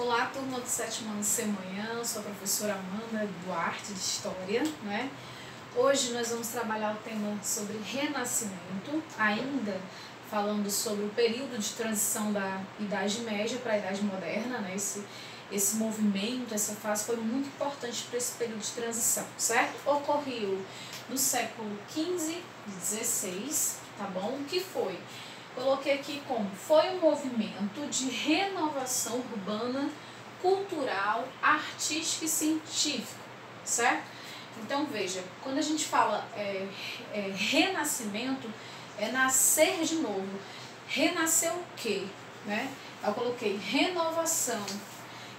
Olá, turma do sétimo ano C Manhã, eu sou a professora Amanda Duarte de História, né? Hoje nós vamos trabalhar o tema sobre renascimento, ainda falando sobre o período de transição da Idade Média para a Idade Moderna, né? Esse movimento, essa fase foi muito importante para esse período de transição, certo? Ocorreu no século XV e XVI, tá bom? O que foi? Coloquei aqui como foi um movimento de renovação urbana, cultural, artística e científica, certo? Então veja, quando a gente fala renascimento, é nascer de novo. Renasceu o quê? Né? Eu coloquei renovação.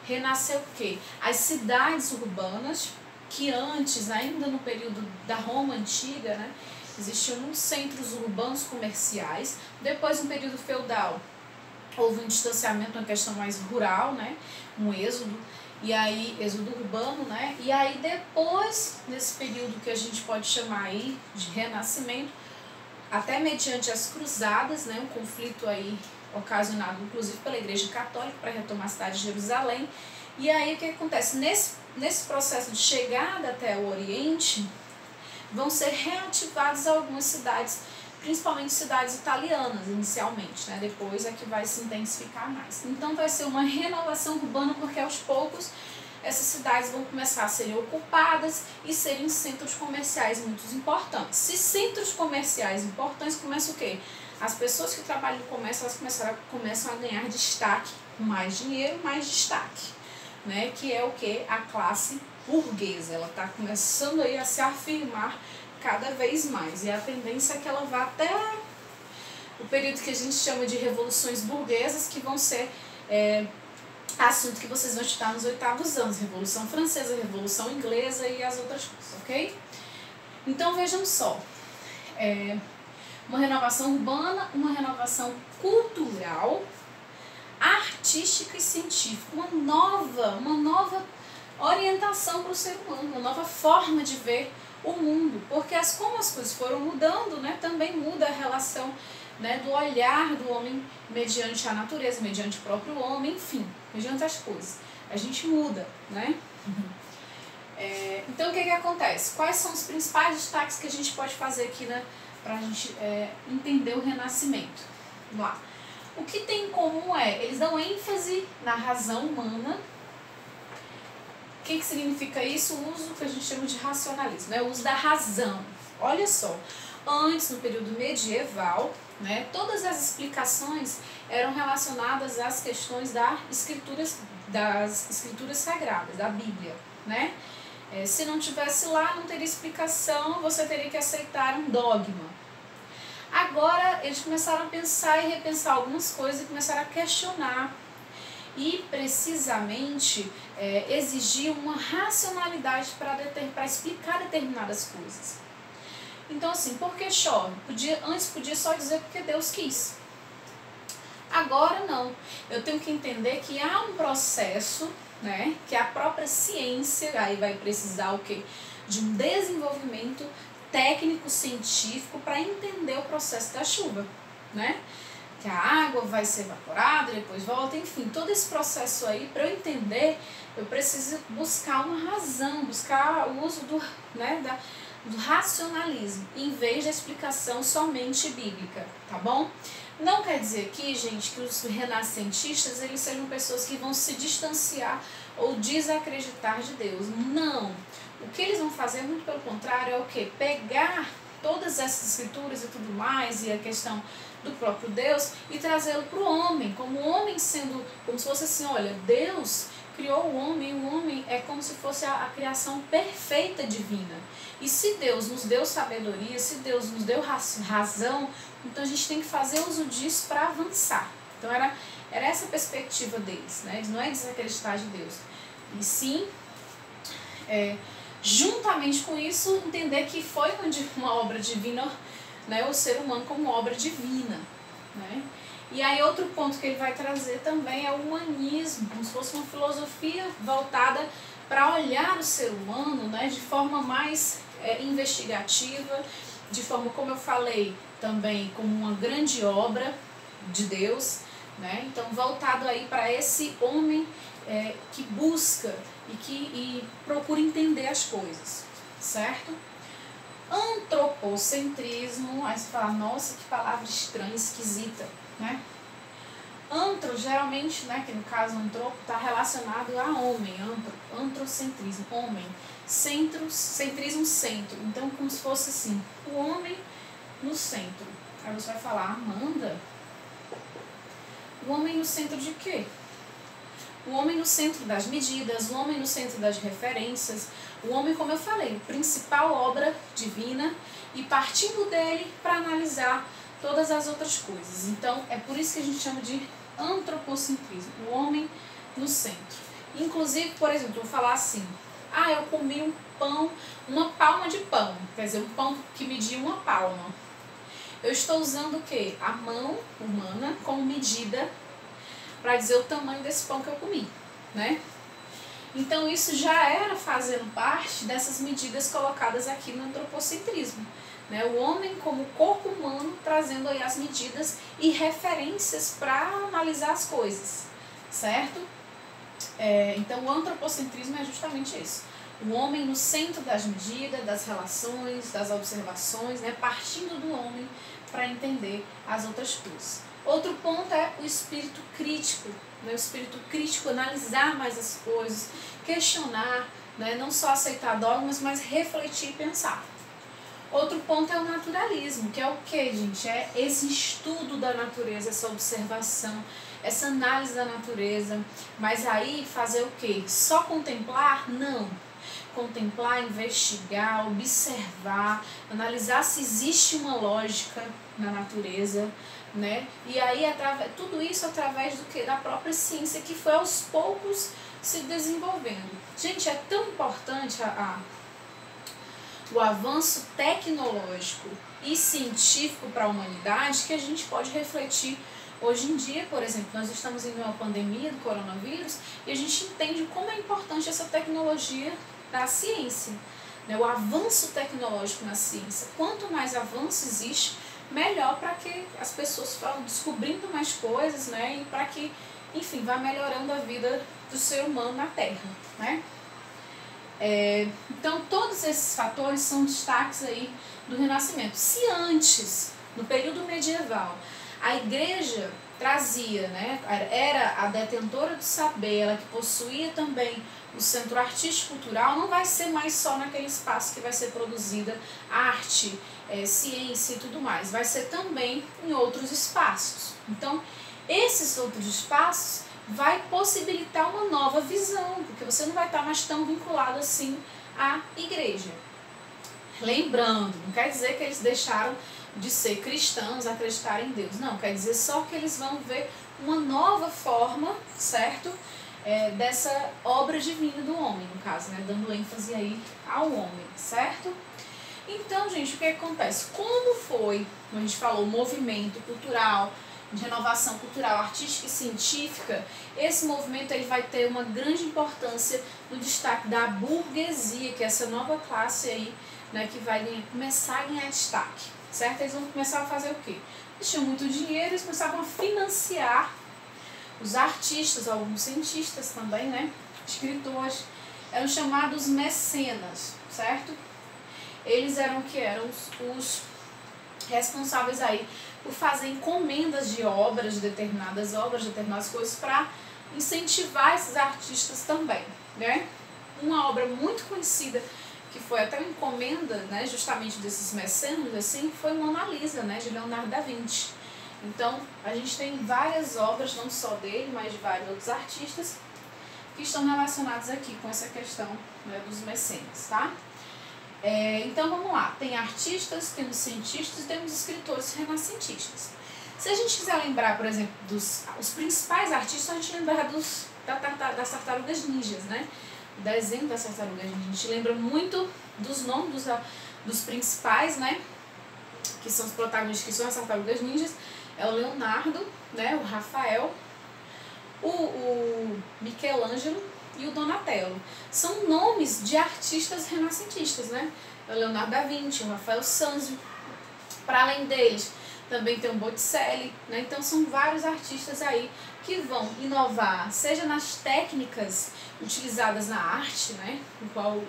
Renasceu o quê? As cidades urbanas, que antes, ainda no período da Roma Antiga, né, existiam muitos centros urbanos comerciais. Depois, no período feudal, houve um distanciamento, uma questão mais rural, né, um êxodo, e aí, êxodo urbano, né, e aí depois, nesse período que a gente pode chamar aí de renascimento, até mediante as cruzadas, né, um conflito aí ocasionado inclusive pela Igreja Católica para retomar a cidade de Jerusalém. E aí o que acontece? Nesse processo de chegada até o Oriente, vão ser reativadas algumas cidades, principalmente cidades italianas inicialmente, né? Depois é que vai se intensificar mais. Então vai ser uma renovação urbana, porque aos poucos essas cidades vão começar a serem ocupadas e serem centros comerciais muito importantes. Se centros comerciais importantes, começa o quê? As pessoas que trabalham no comércio, elas começam a ganhar destaque, mais dinheiro, mais destaque, né? Que é o que? A classe burguesa. Ela está começando aí a se afirmar cada vez mais. E a tendência é que ela vá até o período que a gente chama de revoluções burguesas, que vão ser assunto que vocês vão estudar nos 8º anos. Revolução Francesa, Revolução Inglesa e as outras coisas, ok? Então vejam só. Uma renovação urbana, uma renovação cultural, artística e científica, uma nova orientação para o ser humano, uma nova forma de ver o mundo, porque como as coisas foram mudando, né, também muda a relação, né, do olhar do homem mediante a natureza, mediante o próprio homem, enfim, mediante as coisas. A gente muda, né? Então o que acontece? Quais são os principais destaques que a gente pode fazer aqui, né, para a gente entender o renascimento? Vamos lá. O que tem em comum eles dão ênfase na razão humana. O que significa isso? O uso que a gente chama de racionalismo, né? O uso da razão. Olha só, antes, no período medieval, né, todas as explicações eram relacionadas às questões das escrituras sagradas, da Bíblia, né? Se não tivesse lá, não teria explicação, você teria que aceitar um dogma. Agora, eles começaram a pensar e repensar algumas coisas e começaram a questionar. E, precisamente, exigir uma racionalidade para explicar determinadas coisas. Então, assim, por que chove? Antes podia só dizer porque Deus quis. Agora, não. Eu tenho que entender que há um processo, né, que a própria ciência, aí vai precisar o quê? De um desenvolvimento técnico-científico para entender o processo da chuva, né? Que a água vai ser evaporada, depois volta, enfim, todo esse processo aí, para eu entender, eu preciso buscar uma razão, buscar o uso do racionalismo, em vez da explicação somente bíblica, tá bom? Não quer dizer aqui, gente, que os renascentistas eles sejam pessoas que vão se distanciar ou desacreditar de Deus. Não. O que eles vão fazer, muito pelo contrário, é o quê? Pegar todas essas escrituras e tudo mais, e a questão do próprio Deus, e trazê-lo para o homem, como o homem sendo, como se fosse assim, olha, Deus criou o homem é como se fosse a criação perfeita divina. E se Deus nos deu sabedoria, se Deus nos deu razão, então a gente tem que fazer uso disso para avançar. Então era essa a perspectiva deles, né? Não é desacreditar de Deus, e sim, juntamente com isso, entender que foi uma obra divina, né, o ser humano como obra divina, né? E aí outro ponto que ele vai trazer também é o humanismo, como se fosse uma filosofia voltada para olhar o ser humano, né, de forma mais investigativa, de forma, como eu falei, também como uma grande obra de Deus, né? Então, voltado aí para esse homem que busca e procura entender as coisas, certo? Antropocentrismo, aí você fala, nossa, que palavra estranha, esquisita, né? Antro, geralmente, né, que no caso antropo, está relacionado a homem, antrocentrismo, homem, centrismo, centro. Então, como se fosse assim, o homem no centro. Aí você vai falar, Amanda, o homem no centro de quê? O homem no centro das medidas, o homem no centro das referências, o homem, como eu falei, principal obra divina, e partindo dele para analisar todas as outras coisas. Então, é por isso que a gente chama de antropocentrismo, o homem no centro. Inclusive, por exemplo, eu vou falar assim, eu comi um pão, uma palma de pão, quer dizer, um pão que media uma palma. Eu estou usando o quê? A mão humana como medida para dizer o tamanho desse pão que eu comi, né? Então isso já era fazendo parte dessas medidas colocadas aqui no antropocentrismo, né? O homem como corpo humano trazendo aí as medidas e referências para analisar as coisas, certo? Então o antropocentrismo é justamente isso. O homem no centro das medidas, das relações, das observações, né? Partindo do homem para entender as outras coisas. Outro ponto é o espírito crítico, né? O espírito crítico, analisar mais as coisas, questionar, né? Não só aceitar dogmas, mas refletir e pensar. Outro ponto é o naturalismo, que é o que, gente? É esse estudo da natureza, essa observação, essa análise da natureza. Mas aí fazer o quê? Só contemplar? Não. Contemplar, investigar, observar, analisar se existe uma lógica na natureza, né? E aí tudo isso através do que? Da própria ciência, que foi aos poucos se desenvolvendo. Gente, é tão importante o avanço tecnológico e científico para a humanidade que a gente pode refletir hoje em dia. Por exemplo, nós estamos em uma pandemia do coronavírus e a gente entende como é importante essa tecnologia da ciência, né? O avanço tecnológico na ciência. Quanto mais avanço existe, melhor para que as pessoas vão descobrindo mais coisas, né? E para que, enfim, vá melhorando a vida do ser humano na Terra, né? Então, todos esses fatores são destaques aí do Renascimento. Se antes, no período medieval, a igreja trazia, né, era a detentora do saber, ela que possuía também o centro artístico cultural, não vai ser mais só naquele espaço que vai ser produzida arte, ciência e tudo mais, vai ser também em outros espaços. Então, esses outros espaços vai possibilitar uma nova visão, porque você não vai estar mais tão vinculado assim à igreja. Lembrando, não quer dizer que eles deixaram de ser cristãos, acreditar em Deus. Não, quer dizer só que eles vão ver uma nova forma, certo? Dessa obra divina do homem, no caso, né? Dando ênfase aí ao homem, certo? Então, gente, o que acontece? Como foi, como a gente falou, o movimento cultural, de renovação cultural, artística e científica, esse movimento ele vai ter uma grande importância no destaque da burguesia, que é essa nova classe aí, né, que vai começar a ganhar destaque, certo? Eles vão começar a fazer o quê? Eles tinham muito dinheiro, eles começavam a financiar os artistas, alguns cientistas também, né, escritores, eram chamados mecenas, certo? Eles eram o que? Eram os responsáveis aí por fazer encomendas de obras, de determinadas coisas, para incentivar esses artistas também, né? Uma obra muito conhecida, que foi até uma encomenda, né, justamente desses mecenas, assim, foi Mona Lisa, né, de Leonardo da Vinci. Então, a gente tem várias obras, não só dele, mas de vários outros artistas, que estão relacionados aqui com essa questão, né, dos mecenas, tá? Então vamos lá, tem artistas, temos cientistas e temos escritores renascentistas. Se a gente quiser lembrar, por exemplo, os principais artistas, a gente lembra das tartarugas ninjas, né? O desenho das tartarugas ninjas. A gente lembra muito dos nomes dos principais, né? Que são os protagonistas, que são as tartarugas ninjas. É o Leonardo, né? O Rafael, o Michelangelo e o Donatello. São nomes de artistas renascentistas, né? O Leonardo da Vinci, o Rafael Sanzio. Para além deles, também tem o Botticelli, né? Então são vários artistas aí que vão inovar, seja nas técnicas utilizadas na arte, né? No qual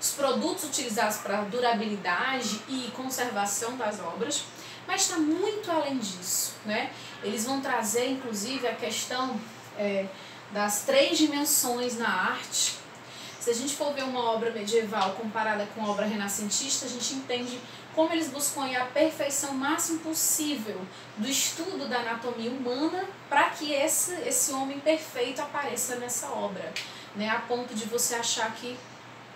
os produtos utilizados para durabilidade e conservação das obras, mas está muito além disso, né? Eles vão trazer, inclusive, a questão das 3 dimensões na arte. Se a gente for ver uma obra medieval comparada com a obra renascentista, a gente entende como eles buscam a perfeição máxima possível do estudo da anatomia humana para que esse homem perfeito apareça nessa obra, né? A ponto de você achar que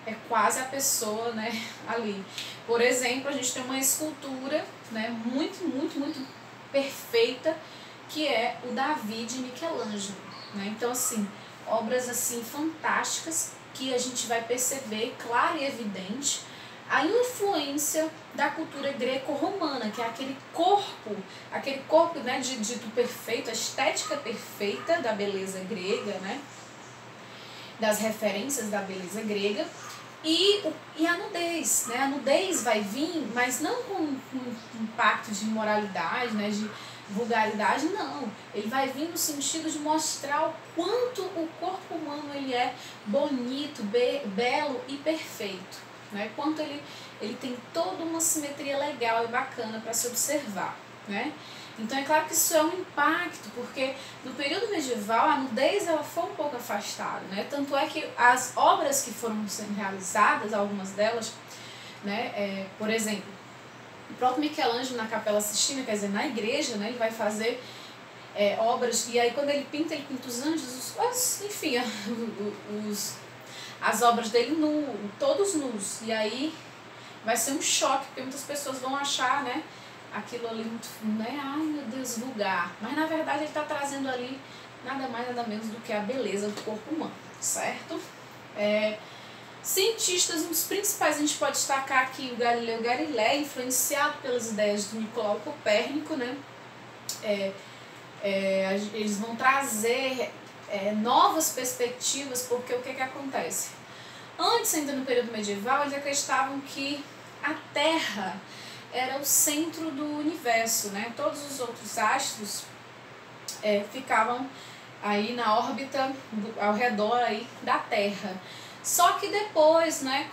é quase a pessoa, né, ali. Por exemplo, a gente tem uma escultura, né, muito perfeita, que é o Davi de Michelangelo, né? Então, assim, obras assim fantásticas que a gente vai perceber, clara e evidente, a influência da cultura greco-romana, que é aquele corpo, né, dito perfeito, a estética perfeita da beleza grega, né, das referências da beleza grega, e a nudez, né? A nudez vai vir, mas não com um impacto de imoralidade, né, de vulgaridade, não. Ele vai vir no sentido de mostrar o quanto o corpo humano ele é bonito, belo e perfeito, né? Quanto ele tem toda uma simetria legal e bacana para se observar, né? Então é claro que isso é um impacto, porque no período medieval a nudez ela foi um pouco afastada, né? Tanto é que as obras que foram sendo realizadas, algumas delas, né, por exemplo, o próprio Michelangelo na Capela Sistina, quer dizer, na igreja, né, ele vai fazer obras, e aí quando ele pinta os anjos, enfim, as obras dele todos nus, e aí vai ser um choque, porque muitas pessoas vão achar, né, aquilo ali muito, né, ai meu Deus, vulgar, mas na verdade ele está trazendo ali nada mais, nada menos do que a beleza do corpo humano, certo? Cientistas, um dos principais, a gente pode destacar aqui o Galileu Galilei, influenciado pelas ideias do Nicolau Copérnico, né? Eles vão trazer novas perspectivas, porque o que acontece? Antes, ainda no período medieval, eles acreditavam que a Terra era o centro do universo, né? Todos os outros astros ficavam aí na órbita ao redor aí da Terra. Só que depois, né,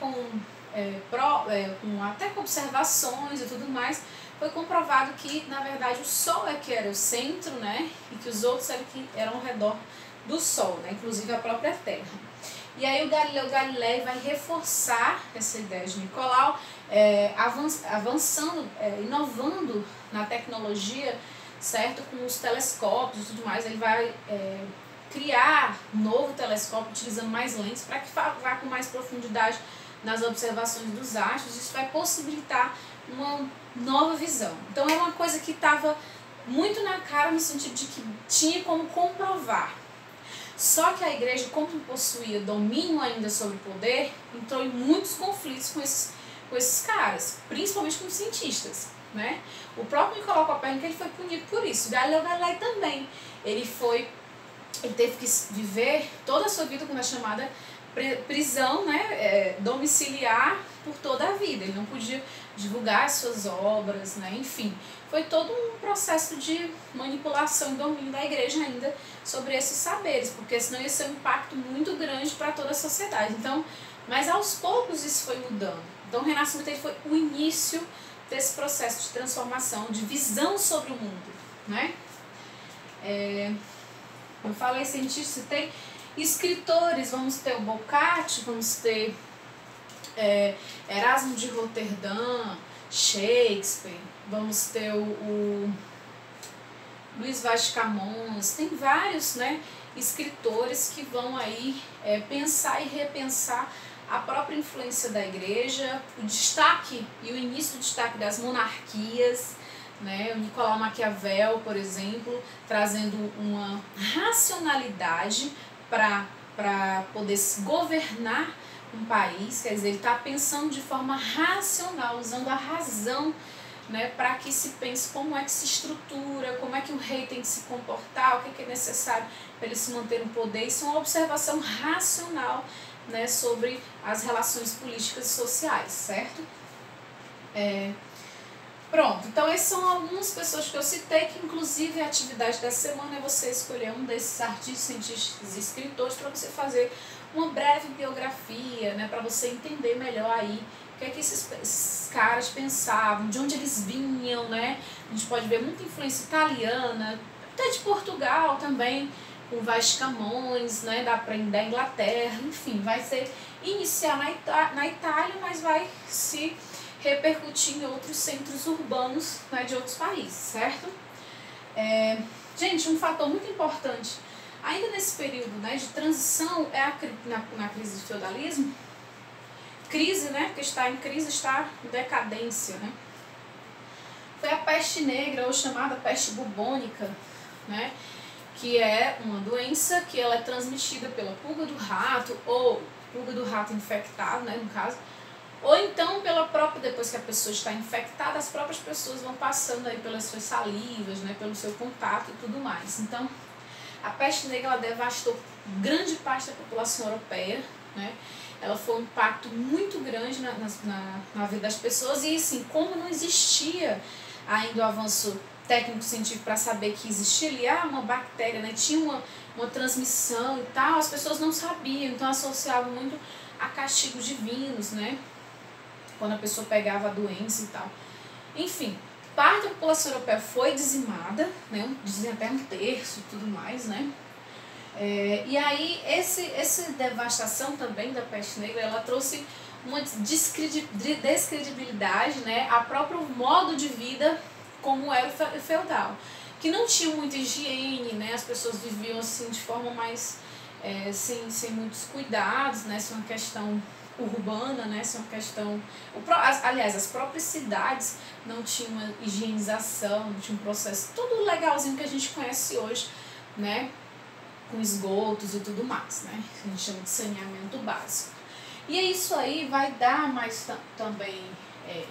até com observações e tudo mais, foi comprovado que, na verdade, o Sol que era o centro, né, e que os outros eram ao redor do Sol, né, inclusive a própria Terra. E aí o Galileu Galilei vai reforçar essa ideia de Nicolau, avançando, inovando na tecnologia, certo, com os telescópios e tudo mais. Ele vai criar um novo telescópio utilizando mais lentes para que vá com mais profundidade nas observações dos astros. Isso vai possibilitar uma nova visão. Então é uma coisa que estava muito na cara, no sentido de que tinha como comprovar. Só que a igreja, como possuía domínio ainda sobre o poder, entrou em muitos conflitos com esses caras, principalmente com os cientistas, né? O próprio Nicolau Copérnico ele foi punido por isso. Galileu Galilei também. Ele teve que viver toda a sua vida com a chamada prisão, né, domiciliar por toda a vida. Ele não podia divulgar as suas obras, né, enfim. Foi todo um processo de manipulação e domínio da igreja ainda sobre esses saberes, porque senão ia ser um impacto muito grande para toda a sociedade. Então, mas aos poucos isso foi mudando. Então o Renascimento foi o início desse processo de transformação, de visão sobre o mundo, né? Eu falei cientistas, tem escritores, vamos ter o Boccaccio, vamos ter Erasmo de Roterdã, Shakespeare, vamos ter o Luiz Vaz de Camões, tem vários, né, escritores que vão aí pensar e repensar a própria influência da igreja, o destaque e o início do destaque das monarquias, né? O Nicolau Maquiavel, por exemplo, trazendo uma racionalidade para poder governar um país, quer dizer, ele está pensando de forma racional, usando a razão, né, para que se pense como é que se estrutura, como é que o rei tem que se comportar, o que é necessário para ele se manter no poder. Isso é uma observação racional, né, sobre as relações políticas e sociais, certo? Pronto, então essas são algumas pessoas que eu citei, que inclusive a atividade dessa semana é você escolher um desses artistas, cientistas e escritores para você fazer uma breve biografia, né, para você entender melhor aí o que é que esses caras pensavam, de onde eles vinham, né? A gente pode ver muita influência italiana, até de Portugal também, com Vasco Camões, né, da Inglaterra, enfim, vai ser iniciar na Itália, mas vai se repercutir em outros centros urbanos, né, de outros países, certo? Gente, um fator muito importante, ainda nesse período, né, de transição, é na crise do feudalismo, crise, né, porque está em crise, está em decadência, né? Foi a peste negra, ou chamada peste bubônica, né, que é uma doença que ela é transmitida pela pulga do rato, ou pulga do rato infectado, né, no caso, ou então pela própria, depois que a pessoa está infectada, as próprias pessoas vão passando aí pelas suas salivas, né, pelo seu contato e tudo mais. Então, a peste negra ela devastou grande parte da população europeia, né? Ela foi um impacto muito grande na vida das pessoas e, assim, como não existia ainda o avanço técnico-científico para saber que existia ali uma bactéria, né? Tinha uma transmissão e tal, as pessoas não sabiam, então associavam muito a castigos divinos, né? Quando a pessoa pegava a doença e tal. Enfim, parte da população europeia foi dizimada, né? Dizem até um terço e tudo mais, né? E aí, essa devastação também da peste negra, ela trouxe uma descredibilidade, né, a próprio modo de vida como era o feudal, que não tinha muita higiene, né, as pessoas viviam assim de forma mais, sem muitos cuidados, né, isso é uma questão urbana, né, isso é uma questão... Aliás, as próprias cidades não tinham uma higienização, não tinha um processo, tudo legalzinho que a gente conhece hoje, né, com esgotos e tudo mais, né? A gente chama de saneamento básico. E isso aí vai dar mais também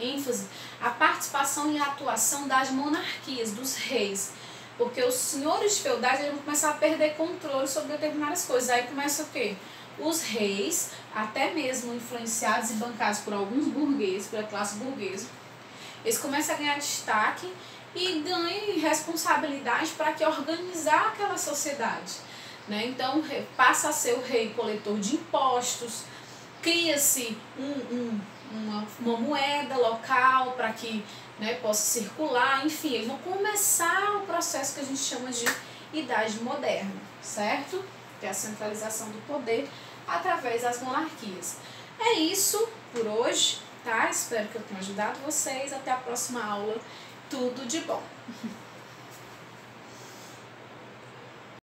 ênfase à participação e à atuação das monarquias, dos reis. Porque os senhores feudais eles vão começar a perder controle sobre determinadas coisas. Aí começa o quê? Os reis, até mesmo influenciados e bancados por alguns burgueses, pela classe burguesa, eles começam a ganhar destaque e ganham responsabilidade para que organizar aquela sociedade. Né? Então passa a ser o rei coletor de impostos, cria-se uma moeda local para que, né, possa circular, enfim, eles vão começar o processo que a gente chama de Idade Moderna, certo? Que é a centralização do poder através das monarquias. É isso por hoje, tá? Espero que eu tenha ajudado vocês. Até a próxima aula. Tudo de bom!